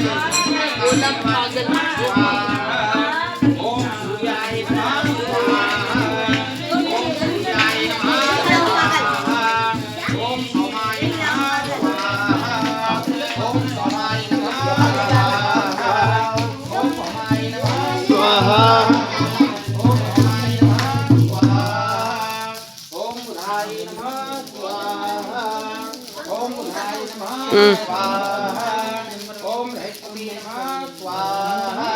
गोलम पागल ओम सूर्याय नमः स्वाहा ओम सूर्याय नमः स्वाहा ओम सोमाय नमः स्वाहा ओम सोमाय नमः स्वाहा ओम सोमाय नमः स्वाहा ओम सोमाय नमः स्वाहा ओम बुधाय नमः स्वाहा ओम बुधाय नमः स्वाहा ओम बृहस्पति नमः स्वाहा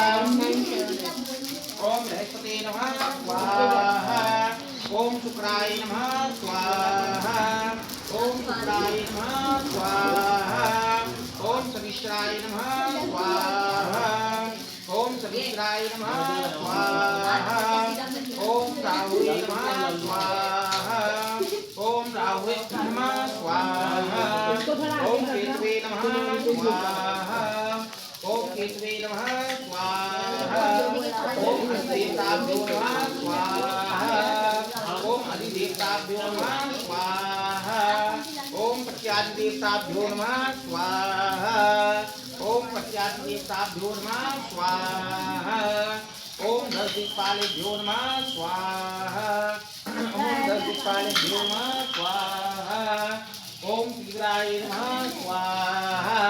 ओम बृहस्पति नमः स्वाहा ओम शुक्राय नमः स्वाहा ओम शुक्राय नमः स्वाहा ओम शनिश्चराय नमः स्वाहा ओम शनिश्चराय नमः स्वाहा ओम राहुवे नमः स्वाहा ओम राहुवे नमः स्वाहा ओम केतवे नमः स्वाहा ओम केतवे नमः स्वाहा ओम अधिदेवताभ्यो नमः स्वाहा ओम अधिदेवताभ्यो नमः स्वाहा ओम प्रत्यादिदेवताभ्यो नमः स्वाहा ओम प्रत्यादिदेवताभ्यो नमः स्वाहा ओम दशदिक्पालेभ्यो नमः स्वाहा ओम दशदिक्पालेभ्यो नमः स्वाहा ओम तीव्राय नमः स्वाहा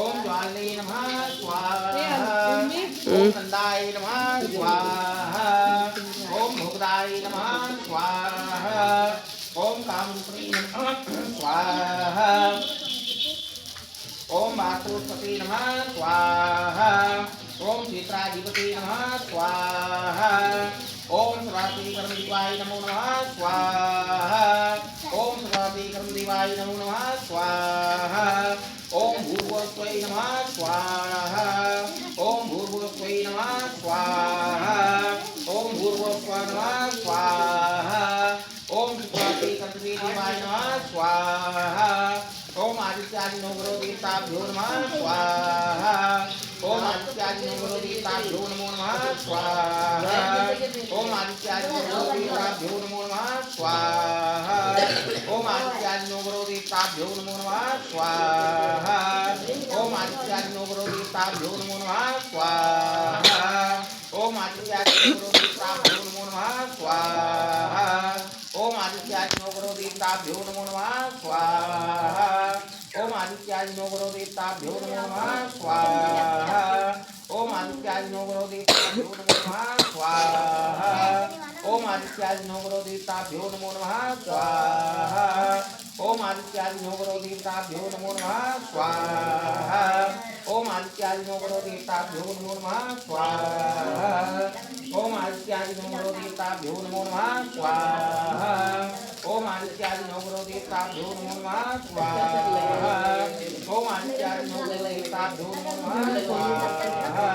ओम ज्वाले नमः स्वाहा ओम नंदाय नमः स्वाहा ओम भोगदाय नमः स्वाहा ओम कामरूपिणी नमः स्वाहा ओम मातृपति नमः स्वाहा ओम क्षेत्राधिपति नमः स्वाहा ओम सभापति कर्मदेवाय नमो नमः स्वाहा ओम सभापति कर्मदेवाय नमो नमः स्वाहा ओम भूर्भुवस्वै नमः स्वाहा ओम भूर्भुवस्वै नमः स्वाहा ओम भूर्भुवस्वै नमः स्वाहा ओम सभापति कर्मदेवाय नमः स्वाहा ओम आदित्यादि नवग्रह देवताभ्यो नमः स्वाहा ओम आदित्यादि नवग्रह देवताभ्यो नमो नमः स्वाहा ओम आदित्यादि नवग्रह देवताभ्यो नमो नमः स्वाहा ओम आदित्यादि नवग्रह देवताभ्यो नमो नमः स्वाहा ओम आदित्यादि नवग्रह देवताभ्यो नमो नमः स्वाहा ओम आदित्यादि नवग्रह देवताभ्यो नमो नमः स्वाहा ओम आदित्यादि नवग्रह देवताभ्यो नमो नमः स्वाहा ओम आदित्यादि नवग्रह देवताभ्यो नमो नमः स्वाहा ओम आदित्यादि नवग्रह देवताभ्यो नमो नमः स्वाहा ओम आदित्यादि नवग्रह देवताभ्यो नमो नमः स्वाहा ओम आदित्यादि नवग्रह देवताभ्यो नमो नमः स्वाहा ओम आदित्यादि नवग्रह देवताभ्यो नमो नमः स्वाहा ओम आदित्यादि नवग्रह देवताभ्यो नमो नमः स्वाहा ओम आदित्यादि नवग्रह देवताभ्यो नमो नमः स्वाहा ओम आदित्यादि नवग्रह देवताभ्यो नमो नमः स्वाहा ओम आदित्यादि नवग्रह देवताभ्यो नमो नमः स्वाहा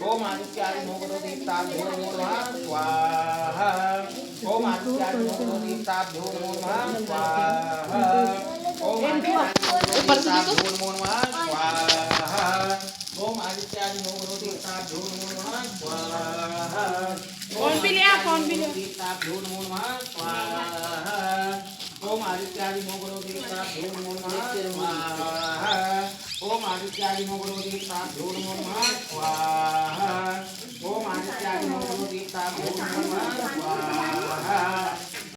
ओम आदित्यादि नवग्रह देवताभ्यो नमो नमः स्वाहा ओम आदित्यादि नवग्रह देवताभ्यो नमो नमः स्वाहा ओम आदित्यादि नवग्रह देवताभ्यो नमो नमः स्वाहा फोन भी लिया देवताभ्यो नमो नमः स्वाहा ओम आदित्यादि नवग्रह देवताभ्यो नमो नमः स्वाहा ओम आदित्यादि नवग्रह देवताभ्यो नमो नमः स्वाहा ओम आदित्यादि नवग्रह देवताभ्यो नमो नमः स्वाहा